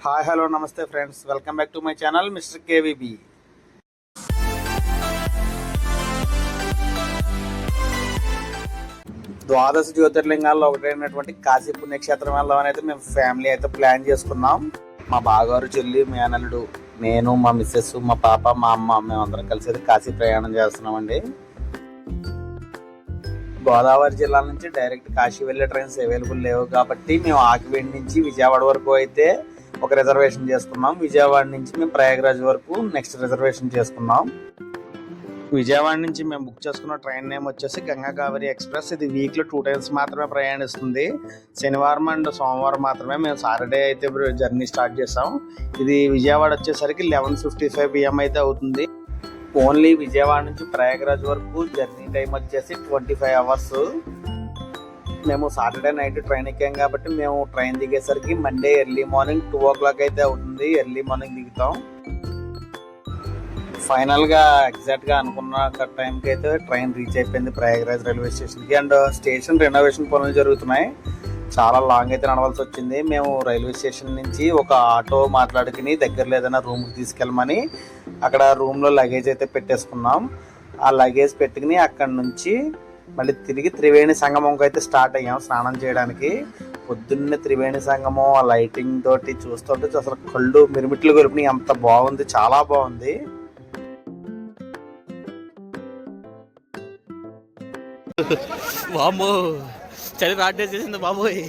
Hi hello నమస్తే friends, welcome back to my channel mister KVB. ద్వాదశ జ్యోతిర్లింగాల్లో ఒకటైనటువంటి కాశీ పుణ్యక్షేత్రం వెళ్దామని అయితే మేము ఫ్యామిలీ అయితే ప్లాన్ చేసుకున్నాం. మా బాగారు చెల్లి, మేనల్లుడు, నేను, మా మిస్సెస్, మా పాప, మా అమ్మ, మేమందరం కలిసి అయితే కాశీ ప్రయాణం చేస్తున్నామండి. గోదావరి జిల్లా నుంచి డైరెక్ట్ కాశీ వెళ్ళే ట్రైన్స్ అవైలబుల్ లేవు కాబట్టి మేము ఆకివేడి నుంచి విజయవాడ వరకు అయితే ఒక రిజర్వేషన్ చేసుకున్నాం. విజయవాడ నుంచి మేము ప్రయాగరాజ్ వరకు నెక్స్ట్ రిజర్వేషన్ చేసుకున్నాం. విజయవాడ నుంచి మేము బుక్ చేసుకున్న ట్రైన్ నేమ్ వచ్చేసి గంగా కావేరి ఎక్స్ప్రెస్. ఇది వీక్లో 2 times మాత్రమే ప్రయాణిస్తుంది. శనివారం అండ్ సోమవారం మాత్రమే. మేము సాటర్డే అయితే జర్నీ స్టార్ట్ చేసాం. ఇది విజయవాడ వచ్చేసరికి 11:55 PM అయితే అవుతుంది. ఓన్లీ విజయవాడ నుంచి ప్రయాగరాజ్ వరకు జర్నీ టైం వచ్చేసి 25 hours. మేము సాటర్డే నైట్ ట్రైన్ ఎక్కాం కాబట్టి మేము ట్రైన్ దిగేసరికి మండే ఎర్లీ మార్నింగ్ 2 o'clock అయితే అవుతుంది. ఎర్లీ మార్నింగ్ దిగుతాం. ఫైనల్గా ఎగ్జాక్ట్గా అనుకున్న టైంకి అయితే ట్రైన్ రీచ్ అయిపోయింది ప్రయాగరాజ్ రైల్వే స్టేషన్కి. అండ్ స్టేషన్ రెనోవేషన్ పనులు జరుగుతున్నాయి. చాలా లాంగ్ అయితే నడవాల్సి వచ్చింది. మేము రైల్వే స్టేషన్ నుంచి ఒక ఆటో మాట్లాడుకుని దగ్గరలో ఏదైనా రూమ్కి తీసుకెళ్ళమని అక్కడ రూమ్లో లగేజ్ అయితే పెట్టేసుకున్నాం. ఆ లగేజ్ పెట్టుకుని అక్కడ నుంచి మళ్ళీ తిరిగి త్రివేణి సంగమంకి అయితే స్టార్ట్ అయ్యాం స్నానం చేయడానికి. పొద్దున్నే త్రివేణి సంగమం ఆ లైటింగ్ తోటి చూస్తుంటే అసలు కళ్ళు మిరుమిట్లు కొలిపినాయి. అంత బాగుంది, చాలా బాగుంది. బాబు చలి రాటే చేసింది బాబోయ్.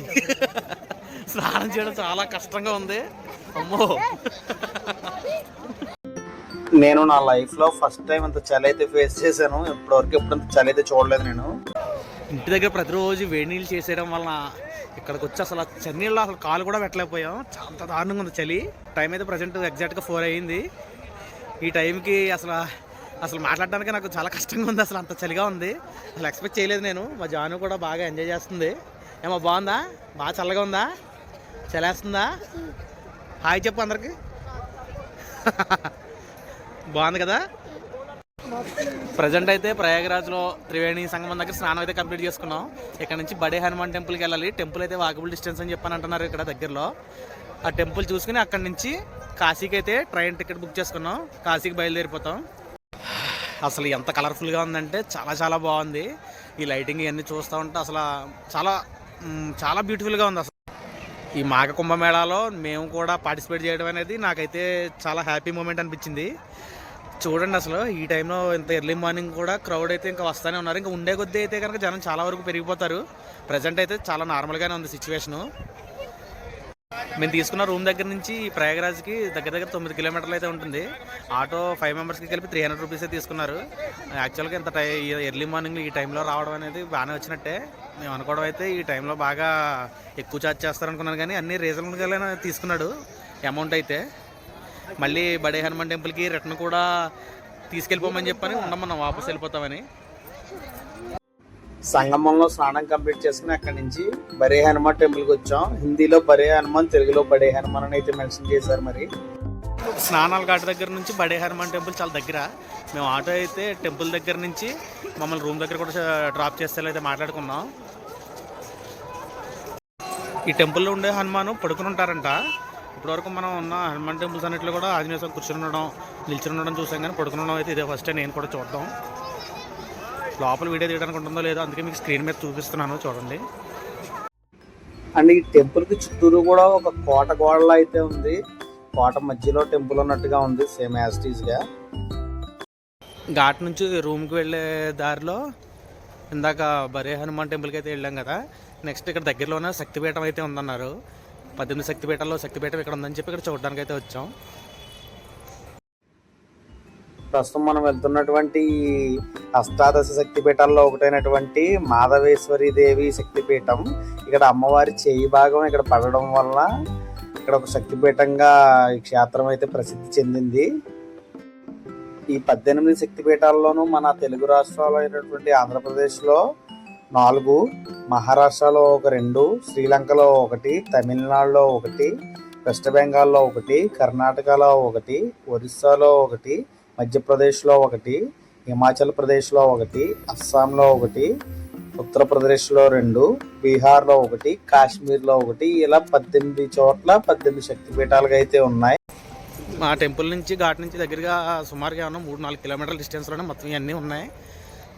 స్నానం చేయడం చాలా కష్టంగా ఉంది. అమ్మో, నేను నా లైఫ్లో ఫస్ట్ టైం అంత చలి అయితే ఫేస్ చేశాను. ఇప్పటివరకు ఎప్పుడంత చలి అయితే చూడలేదు నేను. ఇంటి దగ్గర ప్రతిరోజు వేడి నీళ్ళు చేసేయడం వలన ఇక్కడికి వచ్చి అసలు చన్నీళ్ళు అసలు కాలు కూడా పెట్టలేకపోయాం. చాలా దారుణంగా ఉంది చలి. టైం అయితే ప్రజెంట్ ఎగ్జాక్ట్గా 4 అయ్యింది. ఈ టైంకి అసలు మాట్లాడడానికి నాకు చాలా కష్టంగా ఉంది. అసలు అంత చలిగా ఉంది. అసలు ఎక్స్పెక్ట్ చేయలేదు నేను. మా జాను కూడా బాగా ఎంజాయ్ చేస్తుంది. ఏమో బాగుందా? బాగా చల్లగా ఉందా? చలేస్తుందా? హాయ్ చెప్పు అందరికి. బాగుంది కదా. ప్రజెంట్ అయితే ప్రయాగరాజ్లో త్రివేణి సంగమం దగ్గర స్నానం అయితే కంప్లీట్ చేసుకున్నాం. ఇక్కడ నుంచి బడే హనుమాన్ టెంపుల్కి వెళ్ళాలి. టెంపుల్ అయితే వాకబుల్ డిస్టెన్స్ అని చెప్పని అంటున్నారు ఇక్కడ దగ్గరలో. ఆ టెంపుల్ చూసుకుని అక్కడి నుంచి కాశీకి అయితే ట్రైన్ టికెట్ బుక్ చేసుకున్నాం. కాశీకి బయలుదేరిపోతాం. అసలు ఎంత కలర్ఫుల్గా ఉందంటే చాలా చాలా బాగుంది. ఈ లైటింగ్ ఇవన్నీ చూస్తూ ఉంటే అసలు చాలా చాలా బ్యూటిఫుల్గా ఉంది. అసలు ఈ మాఘ కుంభమేళాలో మేము కూడా పార్టిసిపేట్ చేయడం అనేది నాకైతే చాలా హ్యాపీ మూమెంట్ అనిపించింది. చూడండి అసలు ఈ టైంలో ఇంత ఎర్లీ మార్నింగ్ కూడా క్రౌడ్ అయితే ఇంకా వస్తూనే ఉన్నారు. ఇంకా ఉండే కొద్దీ అయితే కనుక జనం చాలా వరకు పెరిగిపోతారు. ప్రజెంట్ అయితే చాలా నార్మల్గానే ఉంది సిచ్యువేషను. మేము తీసుకున్న రూమ్ దగ్గర నుంచి ప్రయాగరాజ్కి దగ్గర 9 kilometers అయితే ఉంటుంది. ఆటో 5 members కలిపి 300 rupees తీసుకున్నారు. యాక్చువల్గా ఇంత ఎర్లీ మార్నింగ్ ఈ టైంలో రావడం అనేది బాగానే వచ్చినట్టే. మేము అనుకోవడం అయితే ఈ టైంలో బాగా ఎక్కువ ఛార్జ్ చేస్తారనుకున్నాను, కానీ అన్ని రీజనబుల్గానే తీసుకున్నాడు అమౌంట్ అయితే. మళ్ళీ బడే హనుమాన్ టెంపుల్కి రిటర్న్ కూడా తీసుకెళ్ళిపోమని చెప్పని మనం వాపస్ వెళ్ళిపోతామని. సంగమంలో స్నానం కంప్లీట్ చేసుకుని అక్కడి నుంచి బడే హనుమాన్ టెంపుల్కి వచ్చాం. హిందీలో బడే హనుమాన్, తెలుగులో బడే హనుమాన్ అని అయితే మెన్షన్ చేశారు. మరి స్నానాల ఘాట్ దగ్గర నుంచి బడే హనుమాన్ టెంపుల్ చాలా దగ్గర. మేము ఆటో అయితే టెంపుల్ దగ్గర నుంచి మమ్మల్ని రూమ్ దగ్గర కూడా డ్రాప్ చేస్తే అయితే మాట్లాడుకున్నాం. ఈ టెంపుల్లో ఉండే హనుమాను పడుకుని ఉంటారంట. ఇప్పటివరకు మనం ఉన్న హనుమాన్ టెంపుల్స్ అన్నింటిలో కూడా ఆంజనేయ స్వామి కూర్చొని ఉండడం, నిల్చుని ఉండడం చూసాం, కానీ పడుకుని ఉండడం అయితే ఇదే ఫస్ట్ టైం నేను కూడా చూద్దాం. లోపల వీడియో తీయడానికి ఉంటుందో లేదో అందుకే మీకు స్క్రీన్ మీద చూపిస్తున్నాను, చూడండి. అండ్ ఈ టెంపుల్కి చుట్టూరు కూడా ఒక కోట గోడలా అయితే ఉంది. కోట మధ్యలో టెంపుల్ ఉన్నట్టుగా ఉంది, సేమ్ యాజ్ ఇట్ ఈజ్గా. ఘాట్ నుంచి రూమ్కి వెళ్ళే దారిలో ఇందాక బరే హనుమాన్ టెంపుల్కి అయితే వెళ్ళాం కదా. నెక్స్ట్ ఇక్కడ దగ్గరలోనే శక్తిపీఠం అయితే ఉందన్నారు. 18 శక్తిపీఠాల్లో శక్తిపీఠం ఇక్కడ ఉందని చెప్పి ఇక్కడ చూడడానికి అయితే వచ్చాం. ప్రస్తుతం మనం వెళ్తున్నటువంటి అష్టాదశ శక్తిపీఠాల్లో ఒకటైనటువంటి మాధవేశ్వరి దేవి శక్తిపీఠం. ఇక్కడ అమ్మవారి చేయి భాగం ఇక్కడ పడడం వల్ల ఇక్కడ ఒక శక్తిపీఠంగా ఈ క్షేత్రం అయితే ప్రసిద్ధి చెందింది. ఈ 18 శక్తిపీఠాల్లోనూ మన తెలుగు రాష్ట్రాలు అయినటువంటి ఆంధ్రప్రదేశ్లో 4, మహారాష్ట్రలో ఒక 2, శ్రీలంకలో 1, తమిళనాడులో 1, వెస్ట్ బెంగాల్లో 1, కర్ణాటకలో 1, ఒరిస్సాలో 1, మధ్యప్రదేశ్లో 1, హిమాచల్ ప్రదేశ్లో 1, అస్సాంలో 1, ఉత్తరప్రదేశ్లో 2, బీహార్లో 1, కాశ్మీర్లో 1, ఇలా 18 చోట్ల 18 శక్తిపీఠాలుగా అయితే ఉన్నాయి. మా టెంపుల్ నుంచి ఘాట్ నుంచి దగ్గరగా సుమారుగా ఏమన్నా 3-4 కిలోమీటర్ల డిస్టెన్స్లోనే మొత్తం ఇవన్నీ ఉన్నాయి.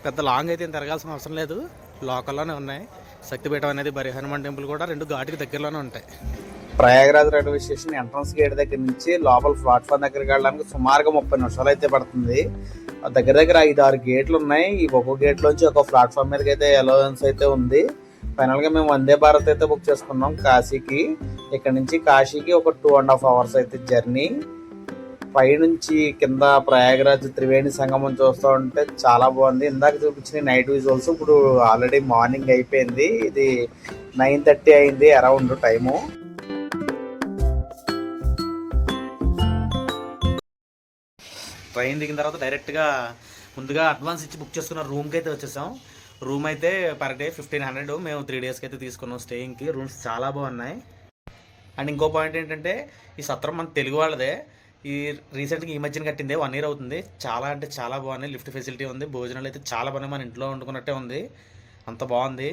పెద్ద లాంగ్ అయితే తిరగాల్సిన అవసరం లేదు, లోకల్లోనే ఉన్నాయి. శక్తిపీఠం అనేది బరి హనుమాన్ టెంపుల్ కూడా 2 ఘాటుకి దగ్గరలోనే ఉంటాయి. Prayagraj railway station entrance gate దగ్గర నుంచి లోపల ప్లాట్ఫామ్ దగ్గరికి వెళ్ళడానికి సుమారుగా 30 నిమిషాలు అయితే పడుతుంది. దగ్గర దగ్గర 5-6 గేట్లు ఉన్నాయి. ఈ ఒక్కో గేట్ లోంచి ఒక ప్లాట్ఫామ్ మీదకి అయితే అలవెన్స్ అయితే ఉంది. ఫైనల్ గా మేము వందే భారత్ అయితే బుక్ చేసుకున్నాం కాశీకి. ఇక్కడ నుంచి కాశీకి ఒక 2.5 hours అయితే జర్నీ. పైనుంచి కింద ప్రయాగరాజ్ త్రివేణి సంగమం చూస్తూ ఉంటే చాలా బాగుంది. ఇందాక చూపించిన నైట్ విజువల్స్ ఇప్పుడు ఆల్రెడీ మార్నింగ్ అయిపోయింది. ఇది 9:30 అయింది అరౌండ్ టైము. ట్రైన్ దిగిన తర్వాత డైరెక్ట్గా ముందుగా అడ్వాన్స్ ఇచ్చి బుక్ చేసుకున్న రూమ్కి అయితే వచ్చేసాం. రూమ్ అయితే పర్ డే 1500. మేము 3 daysకి అయితే తీసుకున్నాం స్టేయింగ్కి. రూమ్స్ చాలా బాగున్నాయి. అండ్ ఇంకో పాయింట్ ఏంటంటే ఈ సత్రం మన తెలుగు వాళ్ళదే. ఈ రీసెంట్గా ఈ మధ్యన కట్టిందే 1 year అవుతుంది. చాలా అంటే చాలా బాగున్నాయి. లిఫ్ట్ ఫెసిలిటీ ఉంది. భోజనాలు అయితే చాలా బాగున్నాయి. మన ఇంట్లో వండుకున్నట్టే ఉంది, అంత బాగుంది.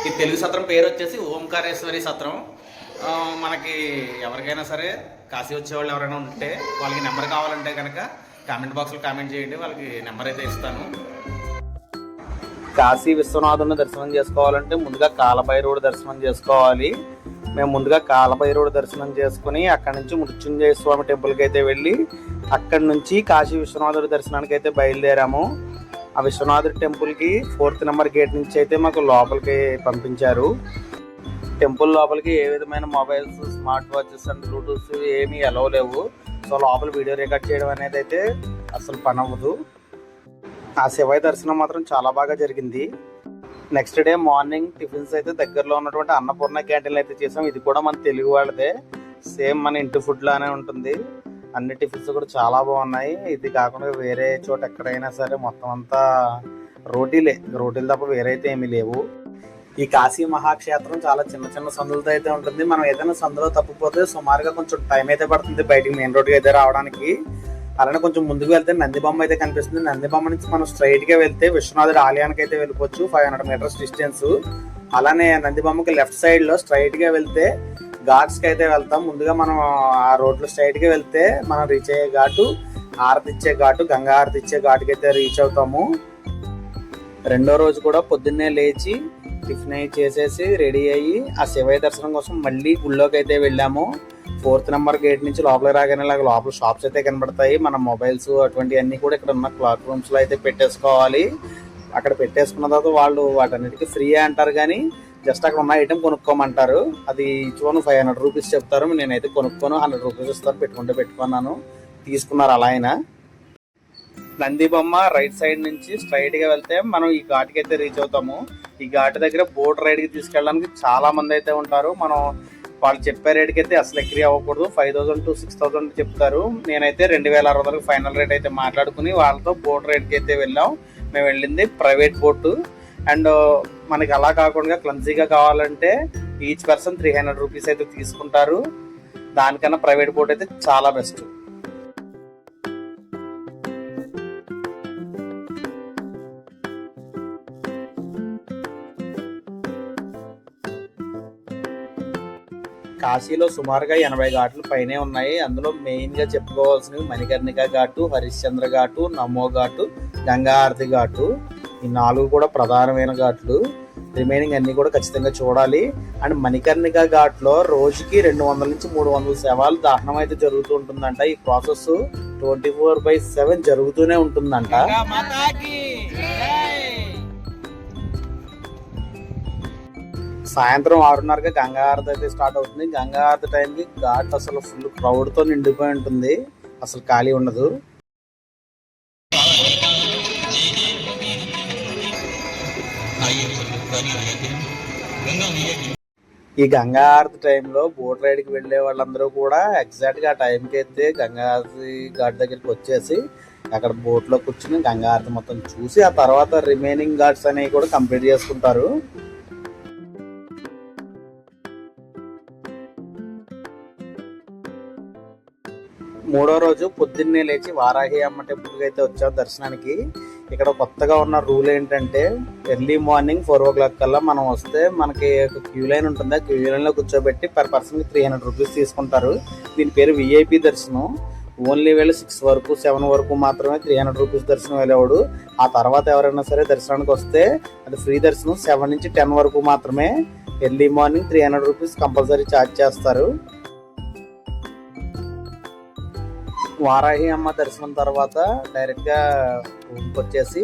ఈ తెలుగు సత్రం పేరు వచ్చేసి ఓంకారేశ్వరి సత్రం. మనకి ఎవరికైనా సరే కాశీ వచ్చేవాళ్ళు ఎవరైనా ఉంటే వాళ్ళకి నెంబర్ కావాలంటే కనుక కామెంట్ బాక్స్లో కామెంట్ చేయండి, వాళ్ళకి నెంబర్ అయితే ఇస్తాను. కాశీ విశ్వనాథుని దర్శనం చేసుకోవాలంటే ముందుగా కాలభైరవుడు దర్శనం చేసుకోవాలి. మేము ముందుగా కాలభైరవుడు దర్శనం చేసుకుని అక్కడి నుంచి మృత్యుంజయ స్వామి టెంపుల్కి అయితే వెళ్ళి అక్కడి నుంచి కాశీ విశ్వనాథుడి దర్శనానికి అయితే బయలుదేరాము. ఆ విశ్వనాథుడి టెంపుల్కి 4th నెంబర్ గేట్ నుంచి అయితే మాకు లోపలికి పంపించారు. టెంపుల్ లోపలికి ఏ విధమైన mobiles, smart watches and Bluetooth ఏమీ అలౌ లేవు. సో లోపల వీడియో రికార్డ్ చేయడం అనేది అయితే అసలు పని అవ్వదు. ఆ శివయ్య దర్శనం మాత్రం చాలా బాగా జరిగింది. నెక్స్ట్ డే మార్నింగ్ టిఫిన్స్ అయితే దగ్గరలో ఉన్నటువంటి అన్నపూర్ణ క్యాంటీన్లో అయితే చేసాం. ఇది కూడా మన తెలుగు వాళ్ళదే, సేమ్ మన ఇంటి ఫుడ్ లానే ఉంటుంది. అన్ని టిఫిన్స్ కూడా చాలా బాగున్నాయి. ఇది కాకుండా వేరే చోట ఎక్కడైనా సరే మొత్తం అంతా రోటీలు తప్ప వేరే అయితే ఏమీ లేవు. ఈ కాశీ మహాక్షేత్రం చాలా చిన్న చిన్న సందులతో అయితే ఉంటుంది. మనం ఏదైనా సందులో తప్పిపోతే సుమారుగా కొంచెం టైం అయితే పడుతుంది బయటికి మెయిన్ రోడ్కి అయితే రావడానికి. అలానే కొంచెం ముందుకు వెళ్తే నందిబొమ్మ అయితే కనిపిస్తుంది. నందిబొమ్మ నుంచి మనం స్ట్రైట్గా వెళ్తే విశ్వనాథుడి ఆలయానికి అయితే వెళ్ళిపోవచ్చు, 500 meters డిస్టెన్స్. అలానే నందిబొమ్మకి లెఫ్ట్ సైడ్లో స్ట్రైట్గా వెళ్తే ఘాట్స్కి అయితే వెళ్తాం. ముందుగా మనం ఆ రోడ్లో స్ట్రైట్గా వెళ్తే మనం రీచ్ అయ్యే ఘాటు హారతి ఇచ్చే ఘాటు, గంగా హారతి ఇచ్చే ఘాటుకి అయితే రీచ్ అవుతాము. 2వ రోజు కూడా పొద్దున్నే లేచి టిఫిన్ అయి చేసేసి రెడీ అయ్యి ఆ శివయ్య దర్శనం కోసం మళ్ళీ గుళ్ళోకి అయితే వెళ్ళాము. 4th నెంబర్ గేట్ నుంచి లోపలికి రాగానే లోపల షాప్స్ అయితే కనబడతాయి. మన మొబైల్స్ అటువంటివన్నీ కూడా ఇక్కడ ఉన్న క్లాక్ రూమ్స్లో అయితే పెట్టేసుకోవాలి. అక్కడ పెట్టేసుకున్న తర్వాత వాళ్ళు వాటన్నిటికీ ఫ్రీ అంటారు, కానీ జస్ట్ అక్కడ ఉన్న ఐటెం కొనుక్కోమంటారు. అది చూను 500 rupees చెప్తారు. నేనైతే కొనుక్కోను, 100 rupees ఇస్తాను, పెట్టుకున్నాను. తీసుకున్నారు అలా అయినా. నందిబొమ్మ రైట్ సైడ్ నుంచి స్ట్రైట్ గా వెళ్తే మనం ఈ ఘాట్కి అయితే రీచ్ అవుతాము. ఈ ఘాట్ దగ్గర బోట్ రైడ్ కి తీసుకెళ్ళడానికి చాలా మంది అయితే ఉంటారు. మనం వాళ్ళు చెప్పే రేట్కి అయితే అసలు ఎక్రీ అవ్వకూడదు. 5000 to 6000 చెప్తారు. నేనైతే 2600 ఫైనల్ రేట్ అయితే మాట్లాడుకుని వాళ్ళతో బోట్ రైడ్ కి అయితే వెళ్ళాం. మేము వెళ్ళింది ప్రైవేట్ బోటు. అండ్ మనకి అలా కాకుండా క్లమ్జీగా కావాలంటే ఈచ్ పర్సన్ 300 rupees అయితే తీసుకుంటారు. దానికన్నా ప్రైవేట్ బోట్ అయితే చాలా బెస్ట్. కాశీలో సుమారుగా 80 ఘాట్లు పైనే ఉన్నాయి. అందులో మెయిన్ గా చెప్పుకోవాల్సినవి మణికర్ణిక ఘాటు, హరిశ్చంద్ర ఘాటు, నమో ఘాటు, గంగా హారతి ఘాటు. ఈ 4 కూడా ప్రధానమైన ఘాట్లు. రిమైనింగ్ అన్ని కూడా ఖచ్చితంగా చూడాలి. అండ్ మణికర్ణిక ఘాట్లో రోజుకి 200 నుంచి 300 శవాలు దహనం అయితే జరుగుతూ ఉంటుందంట. ఈ ప్రాసెస్ 24/7 జరుగుతూనే ఉంటుందంట. సాయంత్రం 6:30కి గంగా హారతి అయితే స్టార్ట్ అవుతుంది. గంగా హారతి టైంకి ఘాట్ అసలు ఫుల్ క్రౌడ్తో నిండిపోయి ఉంటుంది, అసలు ఖాళీ ఉండదు. ఈ గంగా హారతి టైంలో బోట్ రైడ్కి వెళ్ళే వాళ్ళందరూ కూడా ఎగ్జాక్ట్గా ఆ టైంకి అయితే గంగా హారతి ఘాట్ దగ్గరికి వచ్చేసి అక్కడ బోట్లో కూర్చుని గంగా హారతి మొత్తం చూసి ఆ తర్వాత రిమైనింగ్ ఘాట్స్ అనేవి కూడా కంప్లీట్ చేసుకుంటారు. 3వ రోజు పొద్దున్నే లేచి వారాహి అమ్మ టెంపుల్కి అయితే వచ్చాం దర్శనానికి. ఇక్కడ కొత్తగా ఉన్న రూల్ ఏంటంటే ఎర్లీ మార్నింగ్ 4 o'clock కల్లా మనం వస్తే మనకి క్యూ లైన్ ఉంటుంది. ఆ క్యూ లైన్లో కూర్చోబెట్టి పర్ పర్సన్కి 300 రూపీస్ తీసుకుంటారు. దీని పేరు విఐపి దర్శనం. ఓన్లీ వీళ్ళు 6 వరకు 7 వరకు మాత్రమే 300 రూపీస్ దర్శనం వెళ్ళేవాడు. ఆ తర్వాత ఎవరైనా సరే దర్శనానికి వస్తే అది ఫ్రీ దర్శనం. 7 నుంచి 10 వరకు మాత్రమే. Early morning 300 rupees compulsory charge చేస్తారు. వారాహి అమ్మ దర్శనం తర్వాత డైరెక్ట్గా రూమ్కి వచ్చేసి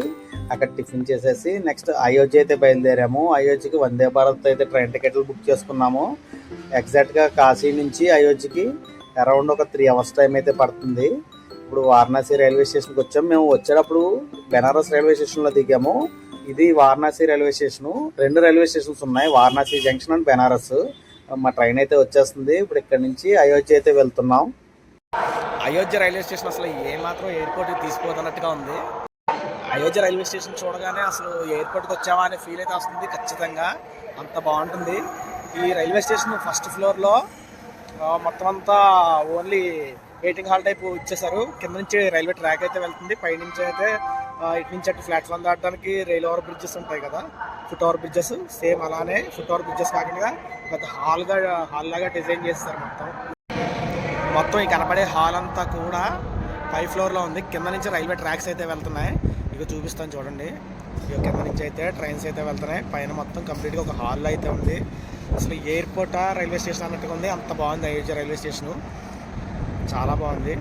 అక్కడ టిఫిన్ చేసేసి నెక్స్ట్ అయోధ్య అయితే బయలుదేరాము. అయోధ్యకి వందే భారత్ అయితే ట్రైన్ టికెట్లు బుక్ చేసుకున్నాము. ఎగ్జాక్ట్గా కాశీ నుంచి అయోధ్యకి అరౌండ్ ఒక 3 hours టైం అయితే పడుతుంది. ఇప్పుడు వారణాసి రైల్వే స్టేషన్కి వచ్చాము. మేము వచ్చేటప్పుడు బెనారస్ రైల్వే స్టేషన్లో దిగాము. ఇది Varanasi railway station. 2 railway stations ఉన్నాయి, వారణాసి జంక్షన్ అండ్ బెనారస్. మా ట్రైన్ అయితే వచ్చేస్తుంది. ఇప్పుడు ఇక్కడ నుంచి అయోధ్య అయితే వెళ్తున్నాం. అయోధ్య రైల్వే స్టేషన్ అసలు ఏమాత్రం ఎయిర్పోర్ట్కి తీసుకోదన్నట్టుగా ఉంది. అయోధ్య రైల్వే స్టేషన్ చూడగానే అసలు ఎయిర్పోర్ట్కి వచ్చామా అనే ఫీల్ అయితే వస్తుంది. ఖచ్చితంగా అంత బాగుంటుంది. ఈ రైల్వే స్టేషన్ ఫస్ట్ ఫ్లోర్లో మొత్తం అంతా ఓన్లీ వెయిటింగ్ హాల్ టైప్ ఇచ్చేసారు. కింద నుంచి రైల్వే ట్రాక్ అయితే వెళ్తుంది. పైనుంచి అయితే ఇటు నుంచి అటు ప్లాట్ఫామ్ దాటడానికి రైల్ ఓవర్ బ్రిడ్జెస్ ఉంటాయి కదా, ఫుట్ ఓవర్ బ్రిడ్జెస్. సేమ్ అలానే ఫుట్ ఓవర్ బ్రిడ్జెస్ కాకుండా పెద్ద హాల్ లాగా డిజైన్ చేస్తారు. మొత్తం ఈ కనపడే హాల్ అంతా కూడా 5th floorలో ఉంది. కింద నుంచి రైల్వే ట్రాక్స్ అయితే వెళ్తున్నాయి. ఇక చూపిస్తాను చూడండి. ఇక కింద నుంచి అయితే ట్రైన్స్ అయితే వెళ్తున్నాయి. పైన మొత్తం కంప్లీట్గా ఒక హాల్ అయితే ఉంది. అసలు ఎయిర్పోర్టా రైల్వే స్టేషన్ అన్నట్టుగా ఉంది. అంత బాగుంది అయోధ్య రైల్వే స్టేషను, చాలా బాగుంది.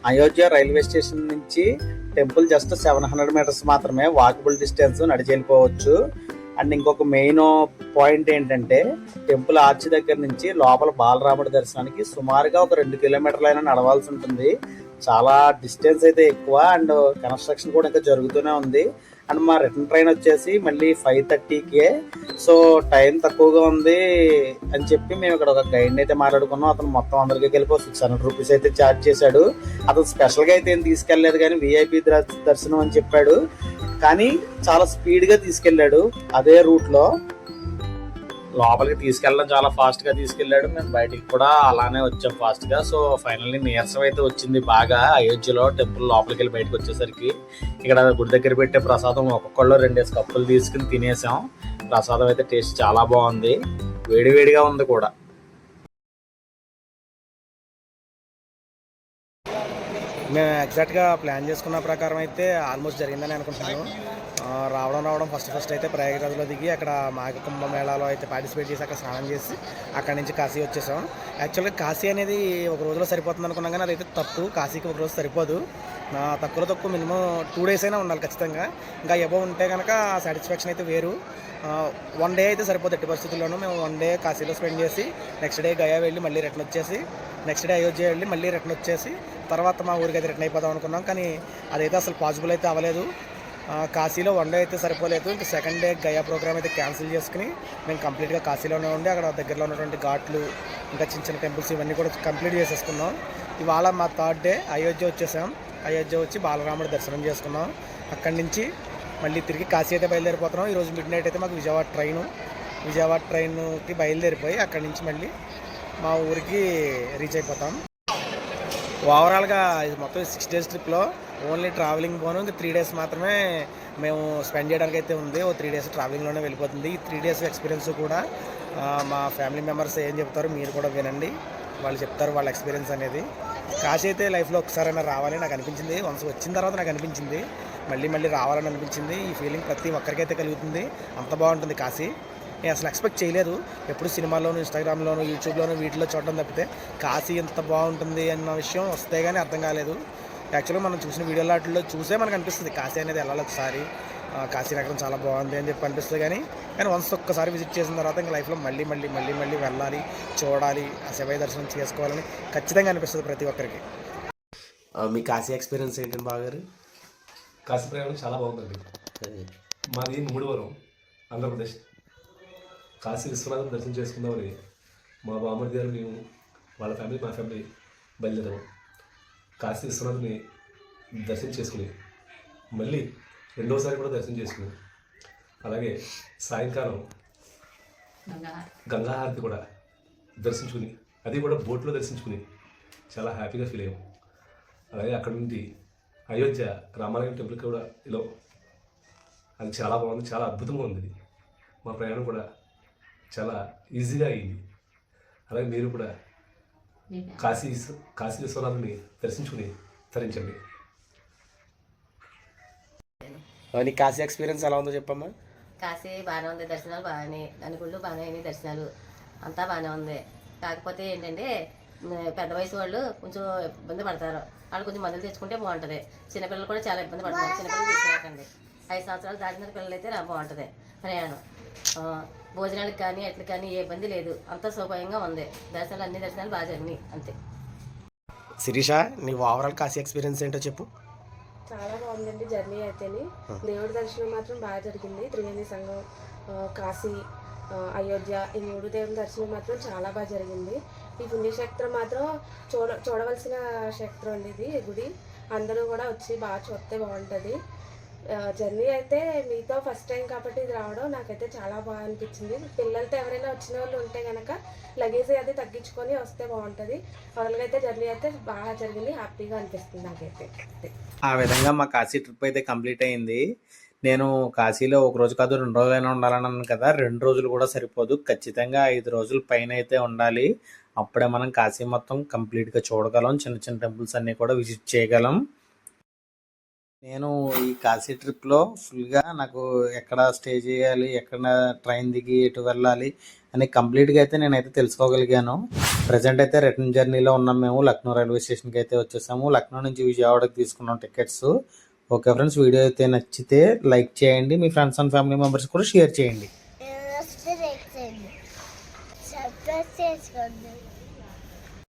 అయోధ్య రైల్వే స్టేషన్ నుంచి టెంపుల్ జస్ట్ 700 meters మాత్రమే వాకబుల్ డిస్టెన్స్, నడిచి వెళ్ళిపోవచ్చు. అండ్ ఇంకొక మెయిన్ పాయింట్ ఏంటంటే టెంపుల్ ఆర్చ్ దగ్గర నుంచి లోపల బాలరాముడి దర్శనానికి సుమారుగా ఒక 2 kilometers నడవాల్సి ఉంటుంది. చాలా డిస్టెన్స్ అయితే ఎక్కువ. అండ్ కన్స్ట్రక్షన్ కూడా ఇంకా జరుగుతూనే ఉంది. అండ్ మా రిటర్న్ ట్రైన్ వచ్చేసి మళ్ళీ 5:30కే. సో టైం తక్కువగా ఉంది అని చెప్పి మేము ఇక్కడ ఒక గైడ్ అయితే మాట్లాడుకున్నాం. అతను మొత్తం అందరికీ కలిపి 600 రూపీస్ అయితే ఛార్జ్ చేశాడు. అతను స్పెషల్గా అయితే ఏం తీసుకెళ్ళలేదు, కానీ విఐపి దర్శనం అని చెప్పాడు. కానీ చాలా స్పీడ్గా తీసుకెళ్ళాడు. అదే రూట్లో లోపలికి తీసుకెళ్ళడం చాలా ఫాస్ట్గా తీసుకెళ్ళాడు. మేము బయటికి కూడా అలానే వచ్చాం ఫాస్ట్గా. సో ఫైనల్లీ నీరసం అయితే వచ్చింది బాగా. అయోధ్యలో టెంపుల్ లోపలికి వెళ్ళి బయటకు వచ్చేసరికి ఇక్కడ గుడి దగ్గర పెట్టే ప్రసాదం ఒక్కొక్కళ్ళు 2 కప్పులు తీసుకుని తినేసాం. ప్రసాదం అయితే టేస్ట్ చాలా బాగుంది, వేడివేడిగా ఉంది కూడా. మేము ఎగ్జాక్ట్గా ప్లాన్ చేసుకున్న ప్రకారం అయితే ఆల్మోస్ట్ జరిగిందని అనుకుంటున్నాను. రావడం ఫస్ట్ అయితే ప్రయాగరాజ్లో దిగి అక్కడ మాఘ కుంభమేళాలో అయితే పార్టిసిపేట్ చేసి అక్కడ స్నానం చేసి అక్కడి నుంచి కాశీ వచ్చేసాం. యాక్చువల్గా కాశీ అనేది ఒక రోజులో సరిపోతుంది అనుకున్నాం, కానీ అదైతే తప్పు. కాశీకి ఒక రోజు సరిపోదు. తక్కువ మినిమం 2 days అయినా ఉండాలి ఖచ్చితంగా. ఇంకా ఎబో ఉంటే కనుక సాటిస్ఫాక్షన్ అయితే వేరు. 1 day అయితే సరిపోతుంది ఎట్టి పరిస్థితుల్లోనూ. మేము 1 day కాశీలో స్పెండ్ చేసి నెక్స్ట్ డే గయా వెళ్ళి మళ్ళీ రిటర్న్ వచ్చేసి నెక్స్ట్ డే అయోధ్య వెళ్ళి మళ్ళీ రిటర్న్ వచ్చేసి తర్వాత మా ఊరికి అయితే రిటర్న్ అయిపోదాం అనుకున్నాం. కానీ అదైతే అసలు పాసిబుల్ అయితే అవ్వలేదు. కాశీలో 1 day అయితే సరిపోలేదు. ఇంకా 2nd day గయా ప్రోగ్రామ్ అయితే క్యాన్సిల్ చేసుకుని మేము కంప్లీట్గా కాశీలోనే ఉండి అక్కడ దగ్గరలో ఉన్నటువంటి ఘాట్లు ఇంకా చిన్న టెంపుల్స్ ఇవన్నీ కూడా కంప్లీట్ చేసేసుకున్నాం. ఇవాళ మా 3rd day అయోధ్య వచ్చేసాం. అయోధ్య వచ్చి బాలరాముడి దర్శనం చేసుకున్నాం. అక్కడి నుంచి మళ్ళీ తిరిగి కాశీ అయితే బయలుదేరిపోతున్నాం. ఈరోజు మిడ్-నైట్ అయితే మాకు విజయవాడ ట్రైన్కి బయలుదేరిపోయి అక్కడి నుంచి మళ్ళీ మా ఊరికి రీచ్ అయిపోతాం. ఓవరాల్గా ఇది మొత్తం 6 days ట్రిప్లో ఓన్లీ ట్రావెలింగ్ పోను ఇంకా 3 days మాత్రమే మేము స్పెండ్ చేయడానికి అయితే ఉంది. 3 days ట్రావెలింగ్లోనే వెళ్ళిపోతుంది. ఈ 3 days ఎక్స్పీరియన్స్ కూడా మా ఫ్యామిలీ మెంబర్స్ ఏం చెప్తారో మీరు కూడా వినండి. వాళ్ళు చెప్తారు వాళ్ళ ఎక్స్పీరియన్స్ అనేది. కాశీ అయితే లైఫ్లో ఒకసారైనా రావాలని నాకు అనిపించింది. వన్స్ వచ్చిన తర్వాత నాకు అనిపించింది మళ్ళీ రావాలని అనిపించింది. ఈ ఫీలింగ్ ప్రతి ఒక్కరికైతే కలుగుతుంది. అంత బాగుంటుంది కాశీ. నేను అసలు ఎక్స్పెక్ట్ చేయలేదు. ఎప్పుడు సినిమాల్లోనూ ఇన్స్టాగ్రామ్లోనూ యూట్యూబ్లోనూ వీటిలో చూడడం తప్పితే కాశీ ఎంత బాగుంటుంది అన్న విషయం వస్తే కానీ అర్థం కాలేదు. యాక్చువల్గా మనం చూసిన వీడియోలో చూసే మనకు అనిపిస్తుంది కాశీ అనేది వెళ్ళాలి ఒకసారి, కాశీ నగరం చాలా బాగుంది అని చెప్పి అనిపిస్తుంది. కానీ వన్స్ ఒక్కసారి విజిట్ చేసిన తర్వాత ఇంకా లైఫ్లో మళ్ళీ వెళ్ళాలి, చూడాలి, ఆ శివయ్య దర్శనం చేసుకోవాలని ఖచ్చితంగా అనిపిస్తుంది ప్రతి ఒక్కరికి. మీ కాశీ ఎక్స్పీరియన్స్ ఏంటండి బాగారు? కాశీ ప్రయాణం చాలా బాగుందండి. మాది ముమ్మడివరం, ఆంధ్రప్రదేశ్. కాశీ విశ్వనాథం దర్శనం చేసుకుందామని మా బామ్మడి గారు మేము వాళ్ళ ఫ్యామిలీ మా ఫ్యామిలీ బయలుదేరాము. కాశీ విశ్వనాథ్ని దర్శనం చేసుకుని మళ్ళీ రెండోసారి కూడా దర్శనం చేసుకుని అలాగే సాయంకాలం గంగాహారతి కూడా దర్శించుకుని అది కూడా బోట్లో దర్శించుకుని చాలా హ్యాపీగా ఫీల్ అయ్యాం. అలాగే అక్కడ నుండి అయోధ్య రామాలయం టెంపుల్ కూడా ఇలా అది చాలా బాగుంది, చాలా అద్భుతంగా ఉంది. ఇది మా ప్రయాణం కూడా చాలా ఈజీగా అయ్యింది. అలాగే మీరు కూడా కాశీ విశ్వనాథుని దర్శించుకుని తరించండి. నీ కాశీ ఎక్స్పీరియన్స్ ఎలా ఉందో చెప్పమ్మా. కాశీ బాగానే ఉంది, దర్శనాలు బాగానే, దాని గుళ్ళు బాగానే అయినాయి, దర్శనాలు అంతా బాగానే ఉంది. కాకపోతే ఏంటంటే పెద్ద వయసు వాళ్ళు కొంచెం ఇబ్బంది పడతారు. వాళ్ళు కొంచెం మందులు తెచ్చుకుంటే బాగుంటుంది. చిన్నపిల్లలు కూడా చాలా ఇబ్బంది పడతారు. చిన్నపిల్లలు తీసుకురాకండి. 5 సంవత్సరాలు దాటిన పిల్లలు అయితే బాగుంటుంది ప్రయాణం. భోజనాలకు కానీ ఎట్లకి కానీ ఏ ఇబ్బంది లేదు, అంతా సౌకర్యంగా ఉంది. దర్శనాలు అన్ని దర్శనాలు బాగా జరిగినాయి అంతే. శిరీష, నీ ఓవరాల్ కాశీ ఎక్స్పీరియన్స్ ఏంటో చెప్పు. చాలా బాగుందండి జర్నీ అయితేని. దేవుడి దర్శనం మాత్రం బాగా జరిగింది. త్రివేణి సంఘం, కాశీ, అయోధ్య ఈ 3 దేవుల దర్శనం మాత్రం చాలా బాగా జరిగింది. ఈ పుణ్యక్షేత్రం మాత్రం చూడవలసిన క్షేత్రం అండి ఇది. ఈ గుడి అందరూ కూడా వచ్చి బాగా చూస్తే బాగుంటుంది. జర్నీ అయితే మీతో ఫస్ట్ టైం కాబట్టి ఇది రావడం నాకైతే చాలా బాగా అనిపించింది. పిల్లలతో ఎవరైనా వచ్చిన వాళ్ళు ఉంటే కనుక లగేజ్ అది తగ్గించుకొని వస్తే బాగుంటుంది. వాళ్ళకి అయితే జర్నీ అయితే బాగా జరిగింది, హ్యాపీగా అనిపిస్తుంది నాకైతే. ఆ విధంగా మా కాశీ ట్రిప్ అయితే కంప్లీట్ అయింది. నేను కాశీలో 1 రోజు కాదు 2 రోజులైనా ఉండాలని అన్నాను కదా. 2 రోజులు కూడా సరిపోదు, ఖచ్చితంగా 5 రోజుల పైన అయితే ఉండాలి. అప్పుడే మనం కాశీ మొత్తం కంప్లీట్గా చూడగలం, చిన్న చిన్న టెంపుల్స్ అన్నీ కూడా విజిట్ చేయగలం. నేను ఈ కాశీ ట్రిప్లో ఫుల్గా నాకు ఎక్కడ స్టే చేయాలి, ఎక్కడ ట్రైన్ దిగి ఎటు వెళ్ళాలి అని కంప్లీట్గా అయితే నేనైతే తెలుసుకోగలిగాను. ప్రజెంట్ అయితే రిటర్న్ జర్నీలో ఉన్నాం. మేము లక్నో రైల్వే స్టేషన్కి అయితే వచ్చేసాము. లక్నో నుంచి విజయవాడకి తీసుకున్నాం టికెట్స్. ఓకే ఫ్రెండ్స్, వీడియో అయితే నచ్చితే లైక్ చేయండి, మీ ఫ్రెండ్స్ అండ్ ఫ్యామిలీ మెంబర్స్ కూడా షేర్ చేయండి. సబ్స్క్రైబ్ చేసుకోండి.